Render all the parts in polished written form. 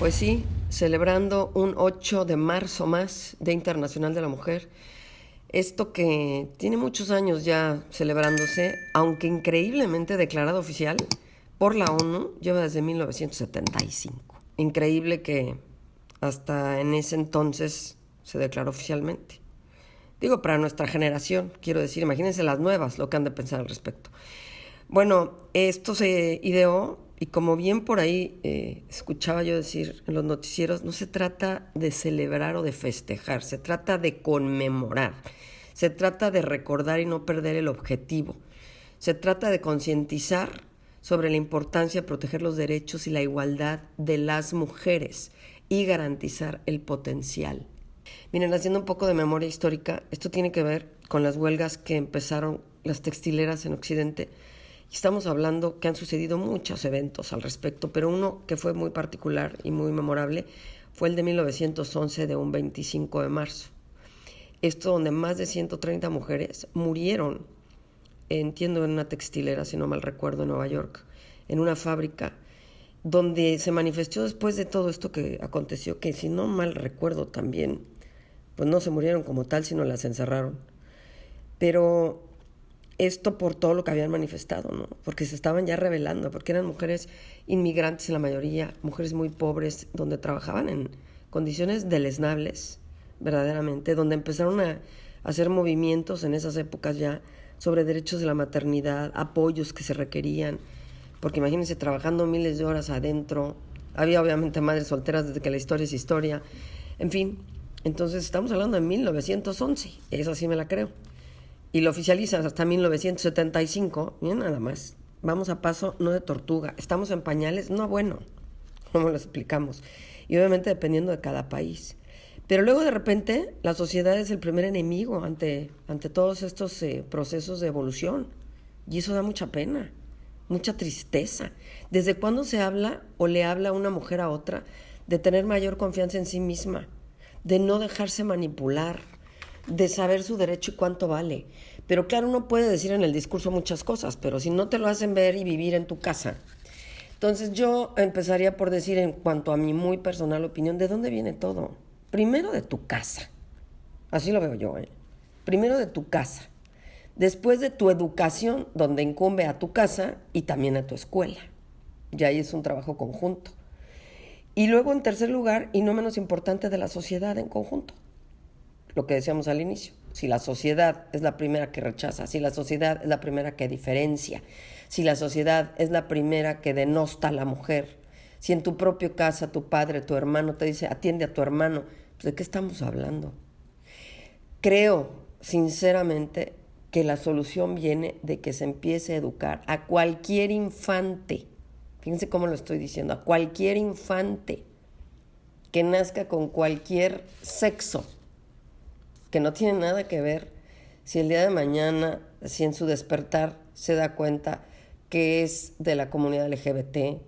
Pues sí, celebrando un 8 de marzo más, Día Internacional de la Mujer. Esto que tiene muchos años ya celebrándose, aunque increíblemente declarado oficial por la ONU, lleva desde 1975. Increíble que hasta en ese entonces se declaró oficialmente. Digo, para nuestra generación, quiero decir, imagínense las nuevas, lo que han de pensar al respecto. Bueno, esto se ideó y como bien por ahí escuchaba yo decir en los noticieros, no se trata de celebrar o de festejar, se trata de conmemorar, se trata de recordar y no perder el objetivo, se trata de concientizar sobre la importancia de proteger los derechos y la igualdad de las mujeres y garantizar el potencial. Miren, haciendo un poco de memoria histórica, esto tiene que ver con las huelgas que empezaron las textileras en Occidente. Y estamos hablando que han sucedido muchos eventos al respecto, pero uno que fue muy particular y muy memorable fue el de 1911, de un 25 de marzo. Esto donde más de 130 mujeres murieron, entiendo, en una textilera, si no mal recuerdo, en Nueva York, en una fábrica, donde se manifestó después de todo esto que aconteció, que si no mal recuerdo también, pues no se murieron como tal, sino las encerraron. Pero esto por todo lo que habían manifestado, ¿no? Porque se estaban ya rebelando, porque eran mujeres inmigrantes en la mayoría, mujeres muy pobres, donde trabajaban en condiciones deleznables, verdaderamente, donde empezaron a hacer movimientos en esas épocas ya sobre derechos de la maternidad, apoyos que se requerían, porque imagínense trabajando miles de horas adentro, había obviamente madres solteras desde que la historia es historia, en fin, entonces estamos hablando de 1911, esa sí me la creo. Y lo oficializan hasta 1975, y nada más. Vamos a paso no de tortuga. Estamos en pañales, no bueno, ¿cómo lo explicamos? Y obviamente dependiendo de cada país. Pero luego de repente la sociedad es el primer enemigo ante todos estos procesos de evolución. Y eso da mucha pena, mucha tristeza. ¿Desde cuándo se habla o le habla una mujer a otra de tener mayor confianza en sí misma, de no dejarse manipular, de saber su derecho y cuánto vale? Pero claro, uno puede decir en el discurso muchas cosas, pero si no te lo hacen ver y vivir en tu casa. Entonces yo empezaría por decir, en cuanto a mi muy personal opinión, ¿de dónde viene todo? Primero de tu casa, así lo veo yo, Primero de tu casa, después de tu educación, donde incumbe a tu casa y también a tu escuela. Y ahí es un trabajo conjunto. Y luego, en tercer lugar, y no menos importante, de la sociedad en conjunto. Lo que decíamos al inicio, si la sociedad es la primera que rechaza, si la sociedad es la primera que diferencia, si la sociedad es la primera que denosta a la mujer, si en tu propia casa tu padre, tu hermano te dice atiende a tu hermano, pues ¿de qué estamos hablando? Creo sinceramente que la solución viene de que se empiece a educar a cualquier infante, fíjense cómo lo estoy diciendo, a cualquier infante que nazca con cualquier sexo, que no tiene nada que ver si el día de mañana, si en su despertar se da cuenta que es de la comunidad LGBT,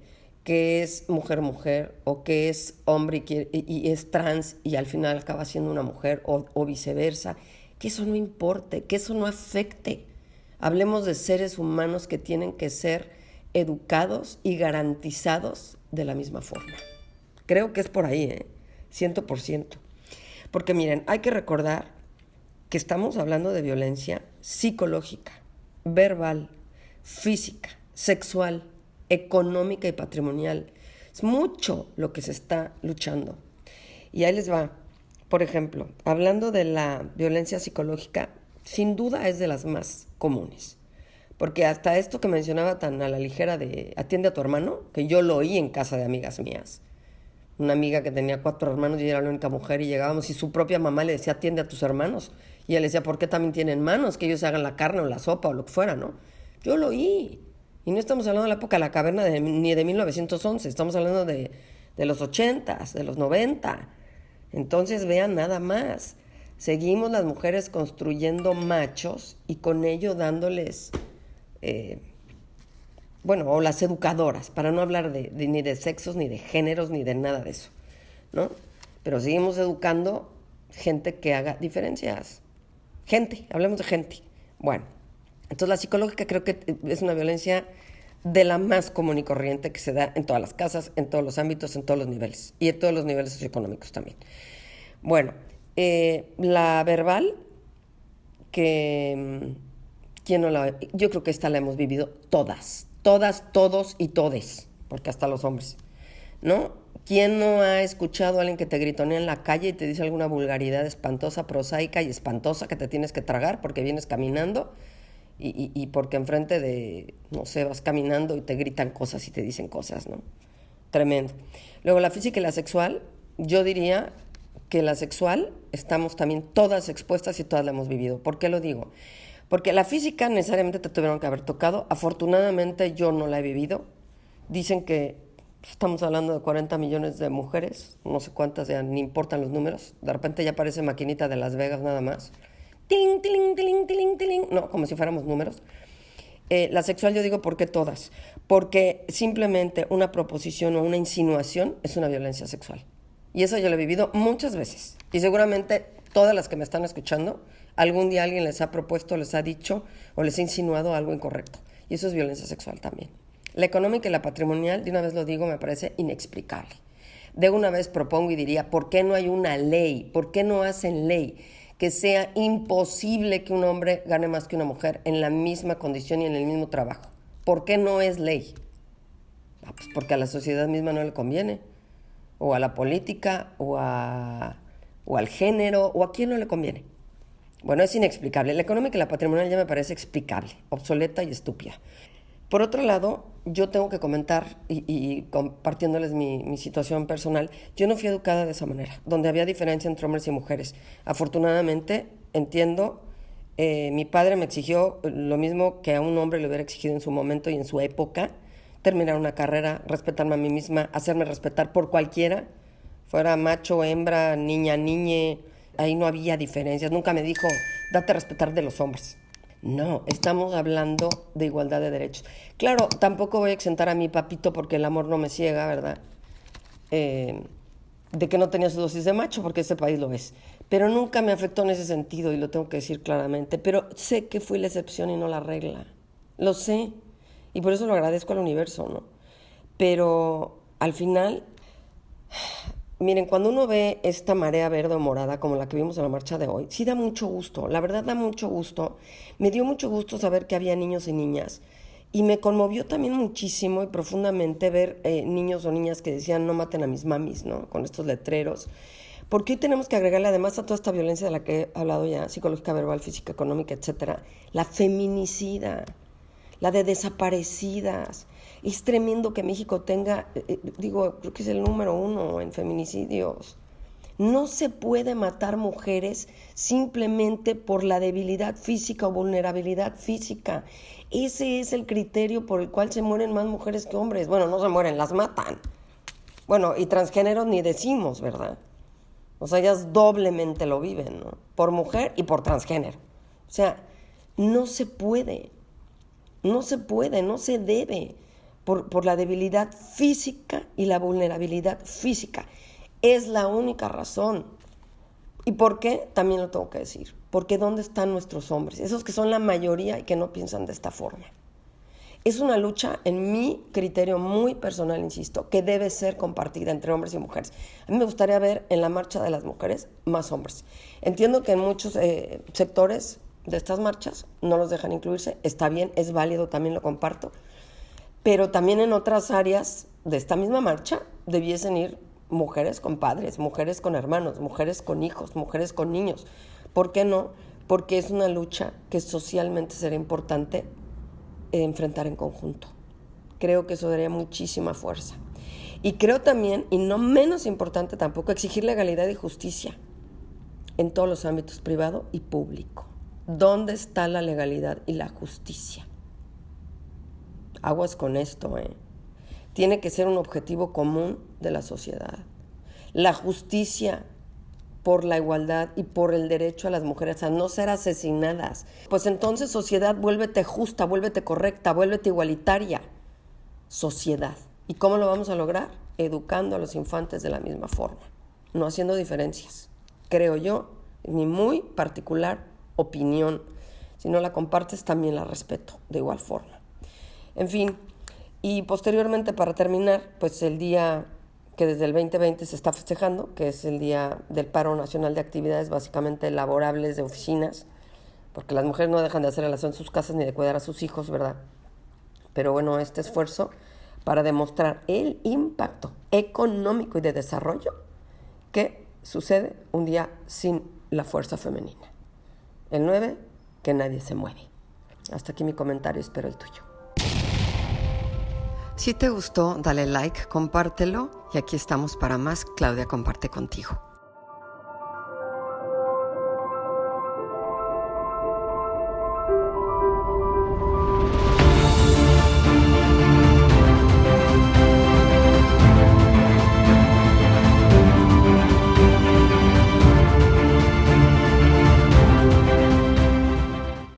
que es mujer o que es hombre y es trans y al final acaba siendo una mujer o viceversa, que eso no importe, que eso no afecte. Hablemos de seres humanos que tienen que ser educados y garantizados de la misma forma. Creo que es por ahí, 100%. Porque miren, hay que recordar que estamos hablando de violencia psicológica, verbal, física, sexual, económica y patrimonial. Es mucho lo que se está luchando. Y ahí les va. Por ejemplo, hablando de la violencia psicológica, sin duda es de las más comunes. Porque hasta esto que mencionaba tan a la ligera de atiende a tu hermano, que yo lo oí en casa de amigas mías. Una amiga que tenía 4 hermanos y era la única mujer y llegábamos y su propia mamá le decía atiende a tus hermanos. Y ella le decía, ¿por qué también tienen manos? Que ellos hagan la carne o la sopa o lo que fuera, ¿no? Yo lo oí. Y no estamos hablando de la época de la caverna ni de 1911, estamos hablando de los 80s, de los 90. Entonces vean nada más. Seguimos las mujeres construyendo machos y con ello dándoles, o las educadoras, para no hablar ni de sexos, ni de géneros, ni de nada de eso, ¿no? Pero seguimos educando gente que haga diferencias. Gente, hablemos de gente. Bueno, entonces la psicológica creo que es una violencia de la más común y corriente que se da en todas las casas, en todos los ámbitos, en todos los niveles y en todos los niveles socioeconómicos también. Bueno, la verbal, que ¿quién no la? Yo creo que esta la hemos vivido todas, todos y todes, porque hasta los hombres, ¿no? ¿Quién no ha escuchado a alguien que te gritonea en la calle y te dice alguna vulgaridad espantosa, prosaica y espantosa que te tienes que tragar porque vienes caminando y porque enfrente de, no sé, vas caminando y te gritan cosas y te dicen cosas, ¿no? Tremendo. Luego la física y la sexual, yo diría que la sexual estamos también todas expuestas y todas la hemos vivido. ¿Por qué lo digo? Porque la física necesariamente te tuvieron que haber tocado. Afortunadamente yo no la he vivido. Dicen que estamos hablando de 40 millones de mujeres, no sé cuántas, ya ni importan los números. De repente ya parece maquinita de Las Vegas nada más. Tiling, tiling, tiling, tiling, tiling. No, como si fuéramos números. La sexual yo digo, ¿por qué todas? Porque simplemente una proposición o una insinuación es una violencia sexual. Y eso yo lo he vivido muchas veces. Y seguramente todas las que me están escuchando, algún día alguien les ha propuesto, les ha dicho o les ha insinuado algo incorrecto. Y eso es violencia sexual también. La económica y la patrimonial, de una vez lo digo, me parece inexplicable. De una vez propongo y diría, ¿por qué no hay una ley? ¿Por qué no hacen ley que sea imposible que un hombre gane más que una mujer en la misma condición y en el mismo trabajo? ¿Por qué no es ley? Pues porque a la sociedad misma no le conviene, o a la política, o al género, o a quién no le conviene. Bueno, es inexplicable. La económica y la patrimonial ya me parece explicable, obsoleta y estúpida. Por otro lado, yo tengo que comentar, y compartiéndoles mi situación personal, yo no fui educada de esa manera, donde había diferencia entre hombres y mujeres. Afortunadamente, entiendo, mi padre me exigió lo mismo que a un hombre le hubiera exigido en su momento y en su época, terminar una carrera, respetarme a mí misma, hacerme respetar por cualquiera, fuera macho, hembra, niña, niñe, ahí no había diferencias. Nunca me dijo, date a respetar de los hombres. No, estamos hablando de igualdad de derechos. Claro, tampoco voy a exentar a mi papito porque el amor no me ciega, ¿verdad? De que no tenía su dosis de macho, porque ese país lo es. Pero nunca me afectó en ese sentido, y lo tengo que decir claramente. Pero sé que fui la excepción y no la regla. Lo sé. Y por eso lo agradezco al universo, ¿no? Pero al final, miren, cuando uno ve esta marea verde o morada como la que vimos en la marcha de hoy, sí da mucho gusto, la verdad da mucho gusto. Me dio mucho gusto saber que había niños y niñas. Y me conmovió también muchísimo y profundamente ver niños o niñas que decían no maten a mis mamis, ¿no? Con estos letreros. Porque hoy tenemos que agregarle, además a toda esta violencia de la que he hablado ya, psicológica, verbal, física, económica, etcétera, la feminicida, la de desaparecidas. Es tremendo que México tenga, creo que es el número 1 en feminicidios. No se puede matar mujeres simplemente por la debilidad física o vulnerabilidad física. Ese es el criterio por el cual se mueren más mujeres que hombres. Bueno, no se mueren, las matan. Bueno, y transgéneros ni decimos, ¿verdad? O sea, ellas doblemente lo viven, ¿no? Por mujer y por transgénero. O sea, no se puede. No se puede, no se debe, por la debilidad física y la vulnerabilidad física. Es la única razón. ¿Y por qué? También lo tengo que decir. Porque ¿dónde están nuestros hombres? Esos que son la mayoría y que no piensan de esta forma. Es una lucha, en mi criterio muy personal, insisto, que debe ser compartida entre hombres y mujeres. A mí me gustaría ver en la marcha de las mujeres más hombres. Entiendo que en muchos sectores de estas marchas no los dejan incluirse, está bien, es válido, también lo comparto, pero también en otras áreas de esta misma marcha debiesen ir mujeres con padres, mujeres con hermanos, mujeres con hijos, mujeres con niños. ¿Por qué no? Porque es una lucha que socialmente será importante enfrentar en conjunto. Creo que eso daría muchísima fuerza. Y creo también, y no menos importante tampoco, exigir legalidad y justicia en todos los ámbitos, privado y público. ¿Dónde está la legalidad y la justicia? Aguas con esto, Tiene que ser un objetivo común de la sociedad. La justicia por la igualdad y por el derecho a las mujeres a no ser asesinadas. Pues entonces, sociedad, vuélvete justa, vuélvete correcta, vuélvete igualitaria. Sociedad. ¿Y cómo lo vamos a lograr? Educando a los infantes de la misma forma, no haciendo diferencias. Creo yo, en mi muy particular opinión. Si no la compartes, también la respeto de igual forma. En fin, Y posteriormente, para terminar, pues el día que desde el 2020 se está festejando, que es el Día del Paro Nacional de Actividades básicamente laborables de oficinas, porque las mujeres no dejan de hacer el aseo en sus casas ni de cuidar a sus hijos, ¿verdad? Pero bueno, este esfuerzo para demostrar el impacto económico y de desarrollo que sucede un día sin la fuerza femenina. El 9, que nadie se mueve. Hasta aquí mi comentario, espero el tuyo. Si te gustó, dale like, compártelo y aquí estamos para más. Claudia comparte contigo.